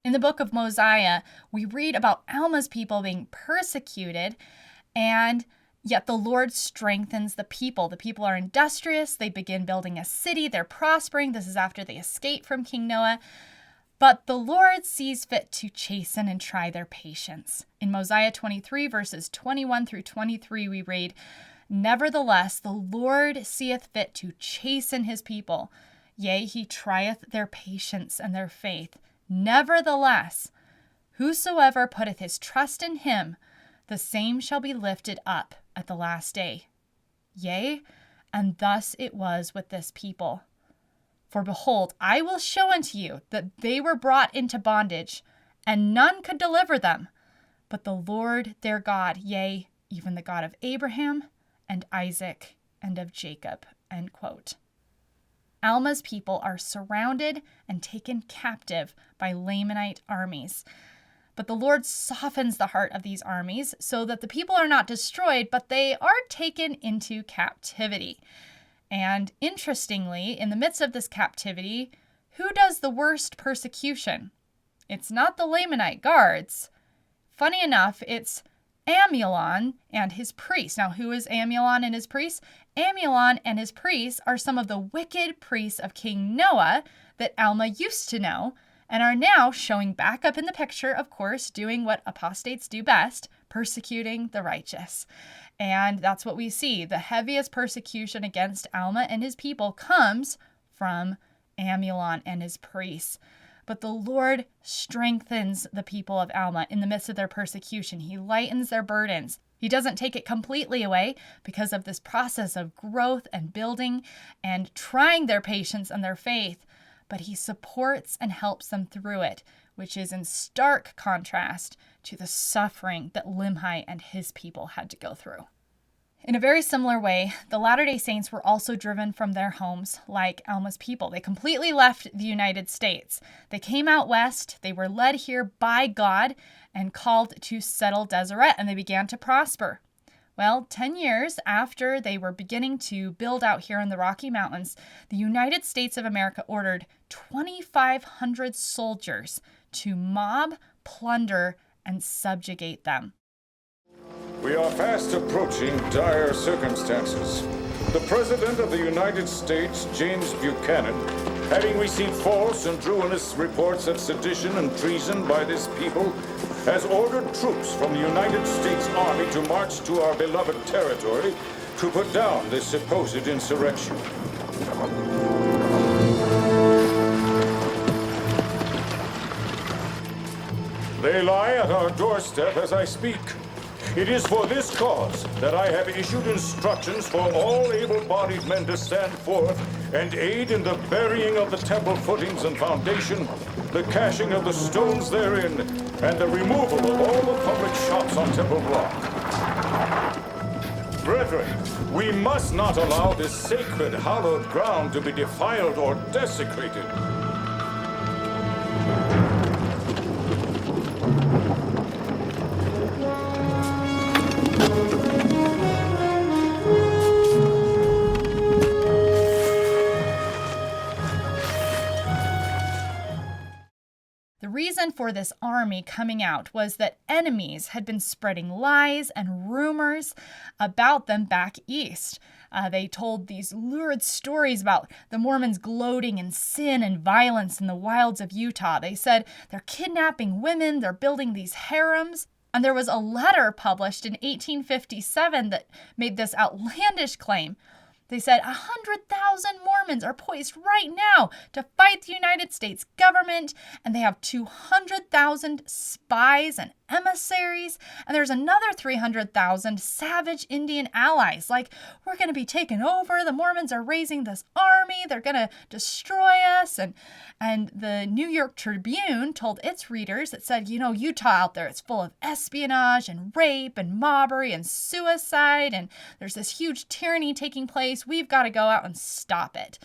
In the book of Mosiah, we read about Alma's people being persecuted, and yet the Lord strengthens the people. The people are industrious. They begin building a city. They're prospering. This is after they escape from King Noah. But the Lord sees fit to chasten and try their patience. In Mosiah 23, verses 21 through 23, we read, "Nevertheless, the Lord seeth fit to chasten his people. Yea, he trieth their patience and their faith. Nevertheless, whosoever putteth his trust in him, the same shall be lifted up at the last day. Yea, and thus it was with this people. For behold, I will show unto you that they were brought into bondage, and none could deliver them, but the Lord their God, yea, even the God of Abraham and Isaac and of Jacob." End quote. Alma's people are surrounded and taken captive by Lamanite armies. But the Lord softens the heart of these armies so that the people are not destroyed, but they are taken into captivity. And interestingly, in the midst of this captivity, who does the worst persecution? It's not the Lamanite guards. Funny enough, it's Amulon and his priests. Now, who is Amulon and his priests? Amulon and his priests are some of the wicked priests of King Noah that Alma used to know and are now showing back up in the picture, of course, doing what apostates do best, persecuting the righteous. And that's what we see. The heaviest persecution against Alma and his people comes from Amulon and his priests. But the Lord strengthens the people of Alma in the midst of their persecution. He lightens their burdens. He doesn't take it completely away because of this process of growth and building and trying their patience and their faith, but he supports and helps them through it, which is in stark contrast to the suffering that Limhi and his people had to go through. In a very similar way, the Latter-day Saints were also driven from their homes like Alma's people. They completely left the United States. They came out west, they were led here by God and called to settle Deseret, and they began to prosper. Well, 10 years after they were beginning to build out here in the Rocky Mountains, the United States of America ordered 2,500 soldiers to mob, plunder, and subjugate them. We are fast approaching dire circumstances. The President of the United States, James Buchanan, having received false and ruinous reports of sedition and treason by this people, has ordered troops from the United States Army to march to our beloved territory to put down this supposed insurrection. They lie at our doorstep as I speak. It is for this cause that I have issued instructions for all able-bodied men to stand forth and aid in the burying of the temple footings and foundation, the cashing of the stones therein, and the removal of all the public shops on Temple Rock. Brethren, we must not allow this sacred, hallowed ground to be defiled or desecrated. The reason for this army coming out was that enemies had been spreading lies and rumors about them back east. They told these lurid stories about the Mormons gloating in sin and violence in the wilds of Utah. They said they're kidnapping women, they're building these harems. And there was a letter published in 1857 that made this outlandish claim. They said 100,000 Mormons are poised right now to fight the United States government, and they have 200,000 spies and emissaries, and there's another 300,000 savage Indian allies. Like, we're going to be taken over. The Mormons are raising this army. They're going to destroy us. And the New York Tribune told its readers, it said, Utah out there, it's full of espionage and rape and mobbery and suicide, and there's this huge tyranny taking place. We've got to go out and stop it.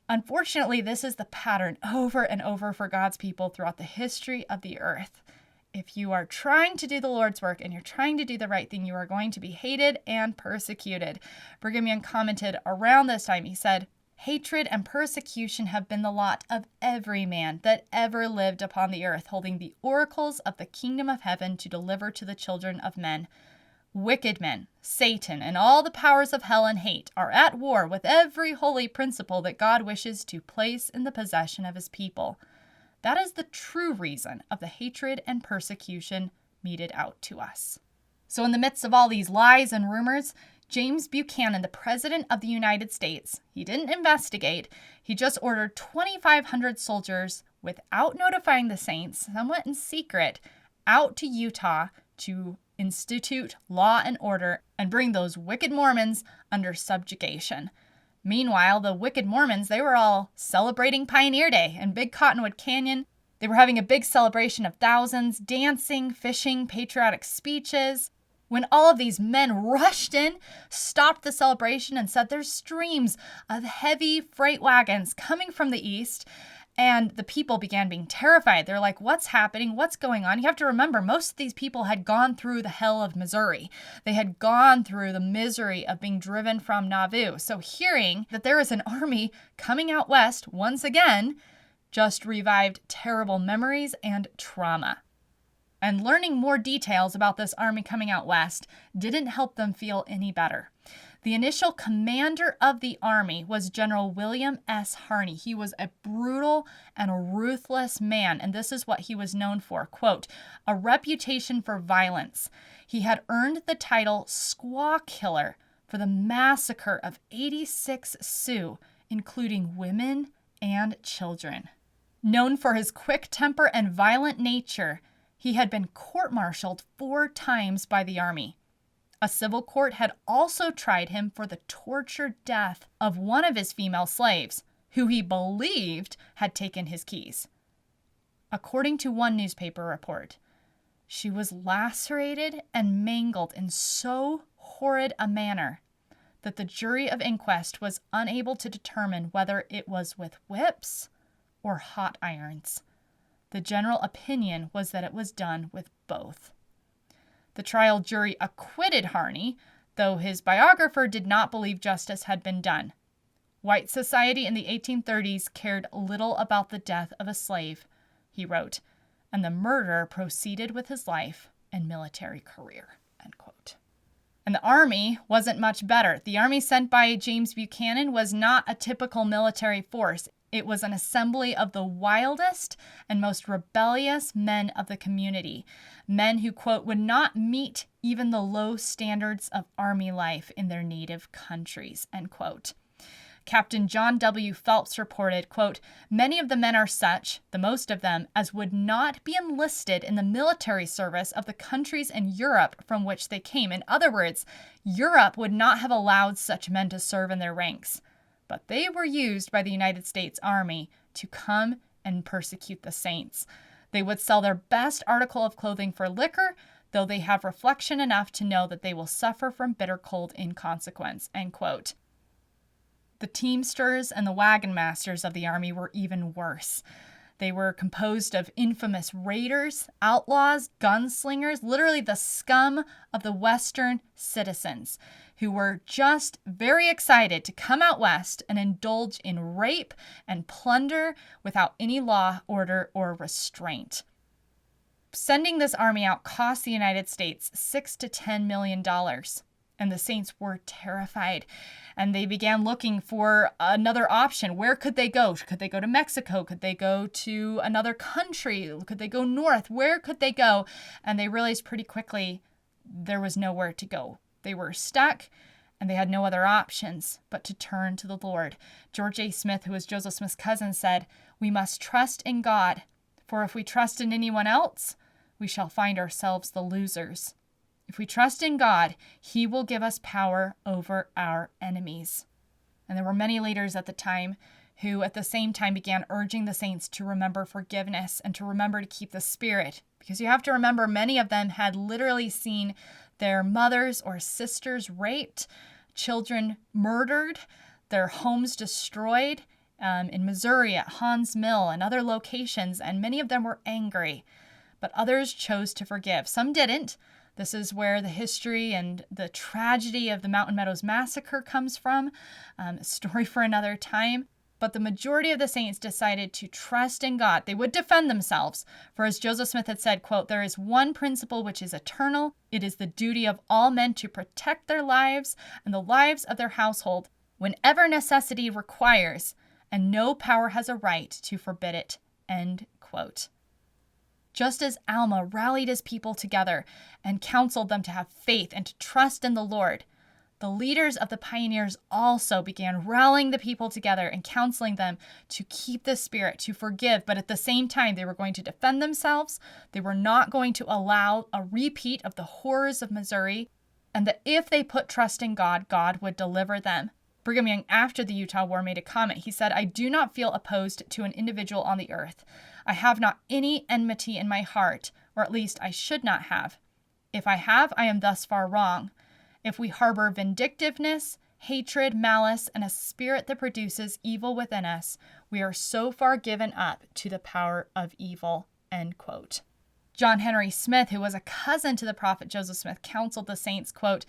Unfortunately, this is the pattern over and over for God's people throughout the history of the earth. If you are trying to do the Lord's work and you're trying to do the right thing, you are going to be hated and persecuted. Brigham Young commented around this time, he said, Hatred and persecution have been the lot of every man that ever lived upon the earth, holding the oracles of the kingdom of heaven to deliver to the children of men. Wicked men, Satan, and all the powers of hell and hate are at war with every holy principle that God wishes to place in the possession of his people. That is the true reason of the hatred and persecution meted out to us. So in the midst of all these lies and rumors, James Buchanan, the President of the United States, he didn't investigate. He just ordered 2,500 soldiers without notifying the saints, somewhat in secret, out to Utah to institute law and order and bring those wicked Mormons under subjugation. Meanwhile, the wicked Mormons, they were all celebrating Pioneer Day in Big Cottonwood Canyon. They were having a big celebration of thousands, dancing, fishing, patriotic speeches. When all of these men rushed in, stopped the celebration, and said there's streams of heavy freight wagons coming from the east, and the people began being terrified. They're like, what's happening? What's going on? You have to remember, most of these people had gone through the hell of Missouri. They had gone through the misery of being driven from Nauvoo. So hearing that there is an army coming out west once again just revived terrible memories and trauma. And learning more details about this army coming out west didn't help them feel any better. The initial commander of the army was General William S. Harney. He was a brutal and ruthless man, and this is what he was known for. Quote, a reputation for violence. He had earned the title Squaw Killer for the massacre of 86 Sioux, including women and children. Known for his quick temper and violent nature, he had been court-martialed 4 times by the army. A civil court had also tried him for the tortured death of one of his female slaves, who he believed had taken his keys. According to one newspaper report, she was lacerated and mangled in so horrid a manner that the jury of inquest was unable to determine whether it was with whips or hot irons. The general opinion was that it was done with both. The trial jury acquitted Harney, though his biographer did not believe justice had been done. White society in the 1830s cared little about the death of a slave, he wrote, and the murderer proceeded with his life and military career, end quote. And the army wasn't much better. The army sent by James Buchanan was not a typical military force. It was an assembly of the wildest and most rebellious men of the community. Men who, quote, would not meet even the low standards of army life in their native countries, end quote. Captain John W. Phelps reported, quote, many of the men are such, the most of them, as would not be enlisted in the military service of the countries in Europe from which they came. In other words, Europe would not have allowed such men to serve in their ranks. But they were used by the United States Army to come and persecute the saints. They would sell their best article of clothing for liquor, though they have reflection enough to know that they will suffer from bitter cold in consequence, end quote. The teamsters and the wagon masters of the army were even worse. They were composed of infamous raiders, outlaws, gunslingers, literally the scum of the Western citizens, who were just very excited to come out west and indulge in rape and plunder without any law, order, or restraint. Sending this army out cost the United States $6 to $10 million, and the saints were terrified. And they began looking for another option. Where could they go? Could they go to Mexico? Could they go to another country? Could they go north? Where could they go? And they realized pretty quickly there was nowhere to go. They were stuck, and they had no other options but to turn to the Lord. George A. Smith, who was Joseph Smith's cousin, said, we must trust in God, for if we trust in anyone else, we shall find ourselves the losers. If we trust in God, he will give us power over our enemies. And there were many leaders at the time who at the same time began urging the saints to remember forgiveness and to remember to keep the spirit. Because you have to remember, many of them had literally seen their mothers or sisters raped, children murdered, their homes destroyed in Missouri at Haun's Mill and other locations, and many of them were angry. But others chose to forgive. Some didn't. This is where the history and the tragedy of the Mountain Meadows Massacre comes from, a story for another time. But the majority of the saints decided to trust in God. They would defend themselves. For as Joseph Smith had said, quote, "There is one principle which is eternal. It is the duty of all men to protect their lives and the lives of their household whenever necessity requires, and no power has a right to forbid it." End quote. Just as Alma rallied his people together and counseled them to have faith and to trust in the Lord, the leaders of the pioneers also began rallying the people together and counseling them to keep the spirit, to forgive, but at the same time, they were going to defend themselves. They were not going to allow a repeat of the horrors of Missouri, and that if they put trust in God, God would deliver them. Brigham Young, after the Utah War, made a comment. He said, "I do not feel opposed to an individual on the earth. I have not any enmity in my heart, or at least I should not have. If I have, I am thus far wrong. If we harbor vindictiveness, hatred, malice, and a spirit that produces evil within us, we are so far given up to the power of evil." End quote. John Henry Smith, who was a cousin to the prophet Joseph Smith, counseled the saints, quote,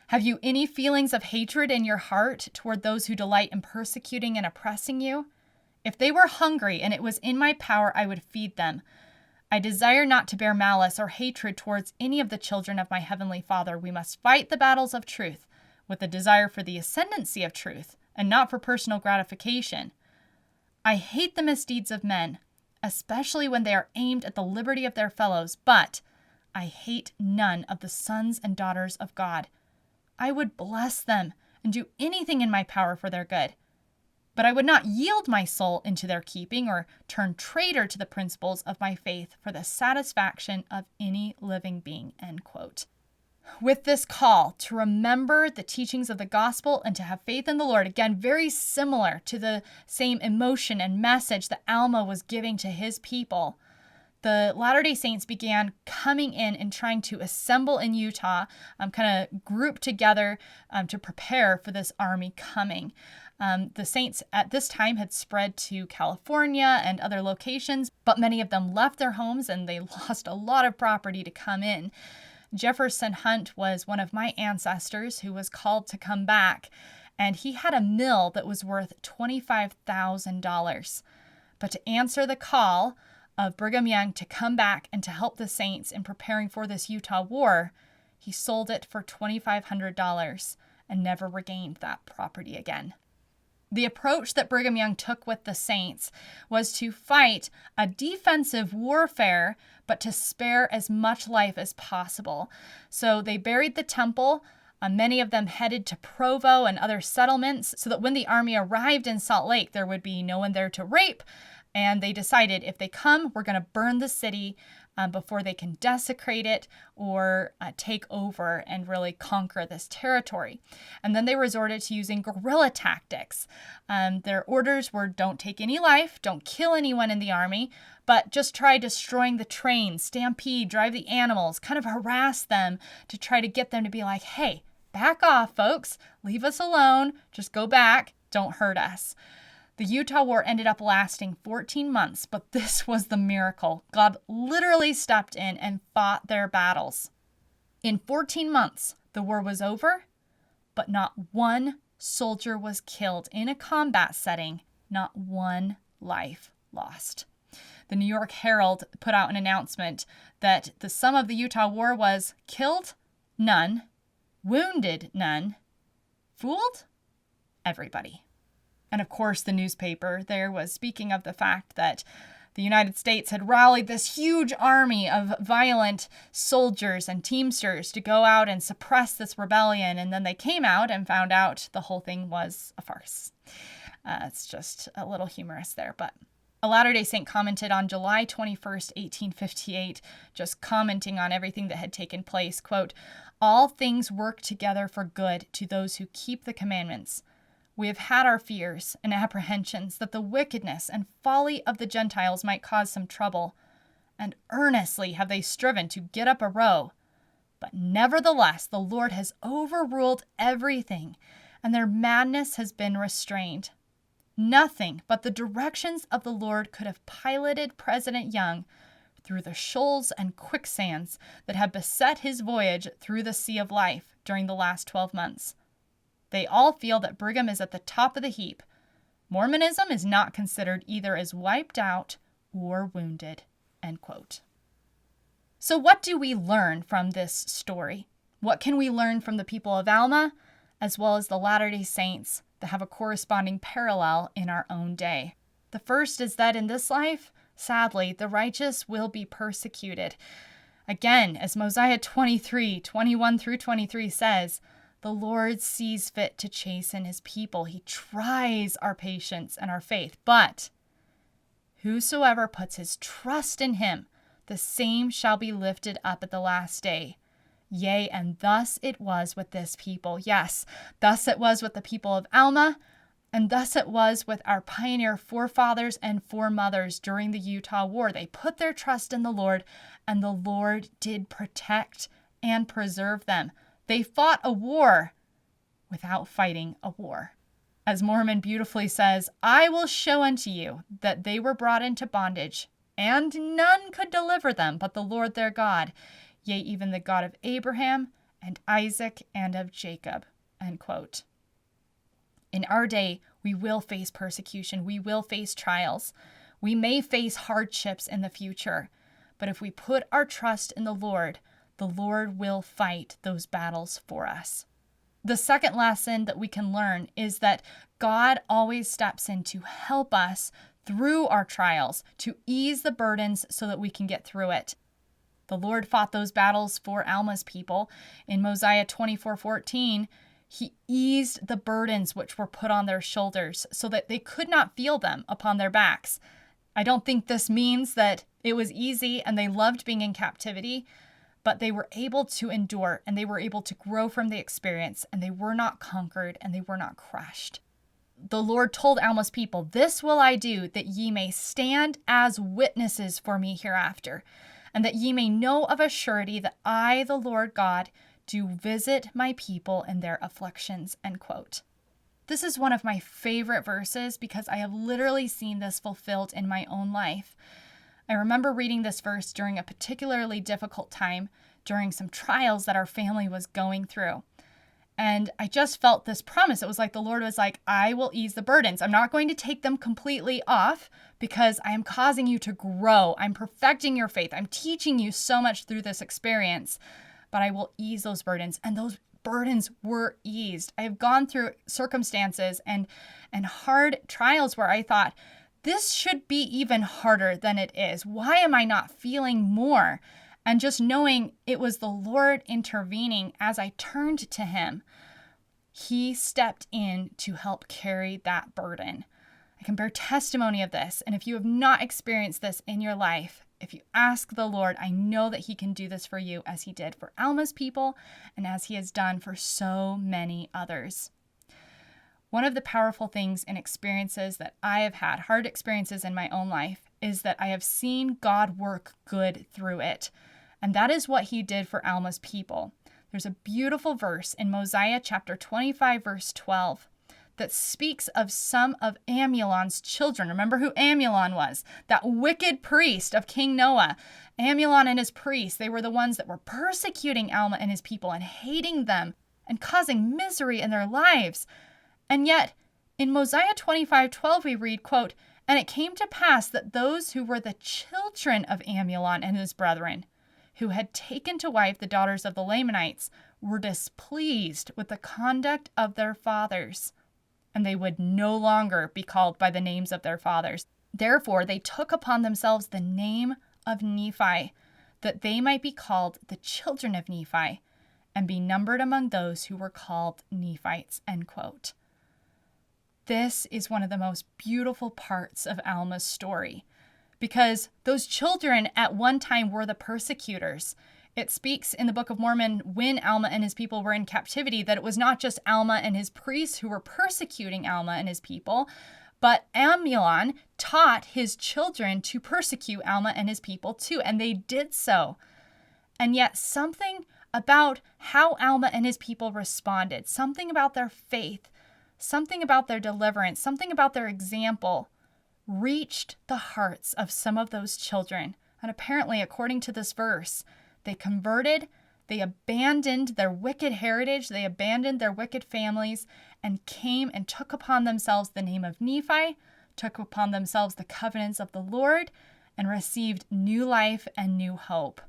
"Have you any feelings of hatred in your heart toward those who delight in persecuting and oppressing you? If they were hungry and it was in my power, I would feed them. I desire not to bear malice or hatred towards any of the children of my heavenly Father. We must fight the battles of truth with a desire for the ascendancy of truth and not for personal gratification. I hate the misdeeds of men, especially when they are aimed at the liberty of their fellows, but I hate none of the sons and daughters of God. I would bless them and do anything in my power for their good. But I would not yield my soul into their keeping or turn traitor to the principles of my faith for the satisfaction of any living being." End quote. With this call to remember the teachings of the gospel and to have faith in the Lord, again, very similar to the same emotion and message that Alma was giving to his people, the Latter-day Saints began coming in and trying to assemble in Utah, kind of group together to prepare for this army coming. The saints at this time had spread to California and other locations, but many of them left their homes and they lost a lot of property to come in. Jefferson Hunt was one of my ancestors who was called to come back, and he had a mill that was worth $25,000. But to answer the call of Brigham Young to come back and to help the saints in preparing for this Utah War, he sold it for $2,500 and never regained that property again. The approach that Brigham Young took with the saints was to fight a defensive warfare, but to spare as much life as possible. So they buried the temple. Many of them headed to Provo and other settlements so that when the army arrived in Salt Lake, there would be no one there to rape. And they decided if they come, we're going to burn the city before they can desecrate it or take over and really conquer this territory. And then they resorted to using guerrilla tactics. Their orders were don't take any life, don't kill anyone in the army, but just try destroying the trains, stampede, drive the animals, kind of harass them to try to get them to be like, hey, back off, folks, leave us alone, just go back, don't hurt us. The Utah War ended up lasting 14 months, but this was the miracle. God literally stepped in and fought their battles. In 14 months, the war was over, but not one soldier was killed in a combat setting, not one life lost. The New York Herald put out an announcement that the sum of the Utah War was killed, none, wounded, none, fooled, everybody. And of course, the newspaper there was speaking of the fact that the United States had rallied this huge army of violent soldiers and teamsters to go out and suppress this rebellion. And then they came out and found out the whole thing was a farce. It's just a little humorous there. But a Latter-day Saint commented on July 21st, 1858, just commenting on everything that had taken place, quote, "All things work together for good to those who keep the commandments. We have had our fears and apprehensions that the wickedness and folly of the Gentiles might cause some trouble, and earnestly have they striven to get up a row. But nevertheless, the Lord has overruled everything, and their madness has been restrained. Nothing but the directions of the Lord could have piloted President Young through the shoals and quicksands that have beset his voyage through the sea of life during the last 12 months. They all feel that Brigham is at the top of the heap. Mormonism is not considered either as wiped out or wounded." End quote. So what do we learn from this story? What can we learn from the people of Alma, as well as the Latter-day Saints that have a corresponding parallel in our own day? The first is that in this life, sadly, the righteous will be persecuted. Again, as Mosiah 23:21-23 says, the Lord sees fit to chasten his people. He tries our patience and our faith. But whosoever puts his trust in him, the same shall be lifted up at the last day. Yea, and thus it was with this people. Yes, thus it was with the people of Alma, and thus it was with our pioneer forefathers and foremothers during the Utah War. They put their trust in the Lord, and the Lord did protect and preserve them. They fought a war without fighting a war. As Mormon beautifully says, "I will show unto you that they were brought into bondage, and none could deliver them but the Lord their God, yea, even the God of Abraham and Isaac and of Jacob." End quote. In our day, we will face persecution. We will face trials. We may face hardships in the future. But if we put our trust in the Lord will fight those battles for us. The second lesson that we can learn is that God always steps in to help us through our trials, to ease the burdens so that we can get through it. The Lord fought those battles for Alma's people. In Mosiah 24:14, he eased the burdens which were put on their shoulders so that they could not feel them upon their backs. I don't think this means that it was easy and they loved being in captivity, but they were able to endure and they were able to grow from the experience, and they were not conquered and they were not crushed. The Lord told Alma's people, "This will I do, that ye may stand as witnesses for me hereafter, and that ye may know of a surety that I, the Lord God, do visit my people in their afflictions." End quote. This is one of my favorite verses because I have literally seen this fulfilled in my own life. I remember reading this verse during a particularly difficult time, during some trials that our family was going through. And I just felt this promise. It was like the Lord was like, "I will ease the burdens. I'm not going to take them completely off because I am causing you to grow. I'm perfecting your faith. I'm teaching you so much through this experience, but I will ease those burdens." And those burdens were eased. I have gone through circumstances and hard trials where I thought, this should be even harder than it is. Why am I not feeling more? And just knowing it was the Lord intervening as I turned to him, he stepped in to help carry that burden. I can bear testimony of this. And if you have not experienced this in your life, if you ask the Lord, I know that he can do this for you as he did for Alma's people and as he has done for so many others. One of the powerful things in experiences that I have had, hard experiences in my own life, is that I have seen God work good through it. And that is what he did for Alma's people. There's a beautiful verse in Mosiah chapter 25, verse 12, that speaks of some of Amulon's children. Remember who Amulon was? That wicked priest of King Noah. Amulon and his priests, they were the ones that were persecuting Alma and his people and hating them and causing misery in their lives. And yet, in Mosiah 25:12, we read, quote, "And it came to pass that those who were the children of Amulon and his brethren, who had taken to wife the daughters of the Lamanites, were displeased with the conduct of their fathers, and they would no longer be called by the names of their fathers. Therefore they took upon themselves the name of Nephi, that they might be called the children of Nephi, and be numbered among those who were called Nephites." End quote. This is one of the most beautiful parts of Alma's story, because those children at one time were the persecutors. It speaks in the Book of Mormon when Alma and his people were in captivity that it was not just Alma and his priests who were persecuting Alma and his people, but Amulon taught his children to persecute Alma and his people too, and they did so. And yet something about how Alma and his people responded, something about their faith, something about their deliverance, something about their example reached the hearts of some of those children And apparently, according to this verse, they converted, they abandoned their wicked heritage, they abandoned their wicked families, and came and took upon themselves the name of Nephi, took upon themselves the covenants of the Lord, and received new life and new hope.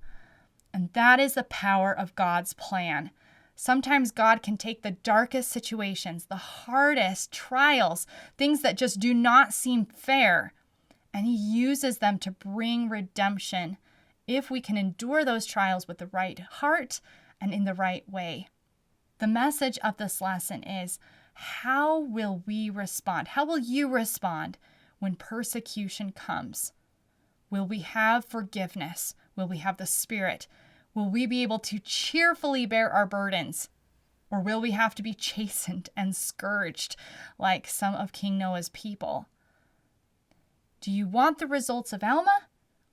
And that is the power of God's plan. Sometimes God can take the darkest situations, the hardest trials, things that just do not seem fair, and he uses them to bring redemption if we can endure those trials with the right heart and in the right way. The message of this lesson is, how will we respond? How will you respond when persecution comes? Will we have forgiveness? Will we have the Spirit? Will we be able to cheerfully bear our burdens? Or will we have to be chastened and scourged like some of King Noah's people? Do you want the results of Alma,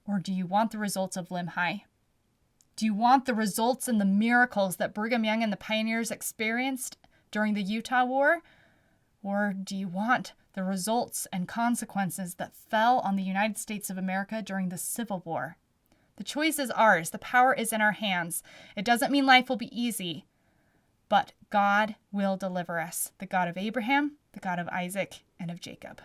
or do you want the results of Limhi? Do you want the results and the miracles that Brigham Young and the pioneers experienced during the Utah War? Or do you want the results and consequences that fell on the United States of America during the Civil War? The choice is ours. The power is in our hands. It doesn't mean life will be easy, but God will deliver us, the God of Abraham, the God of Isaac, and of Jacob.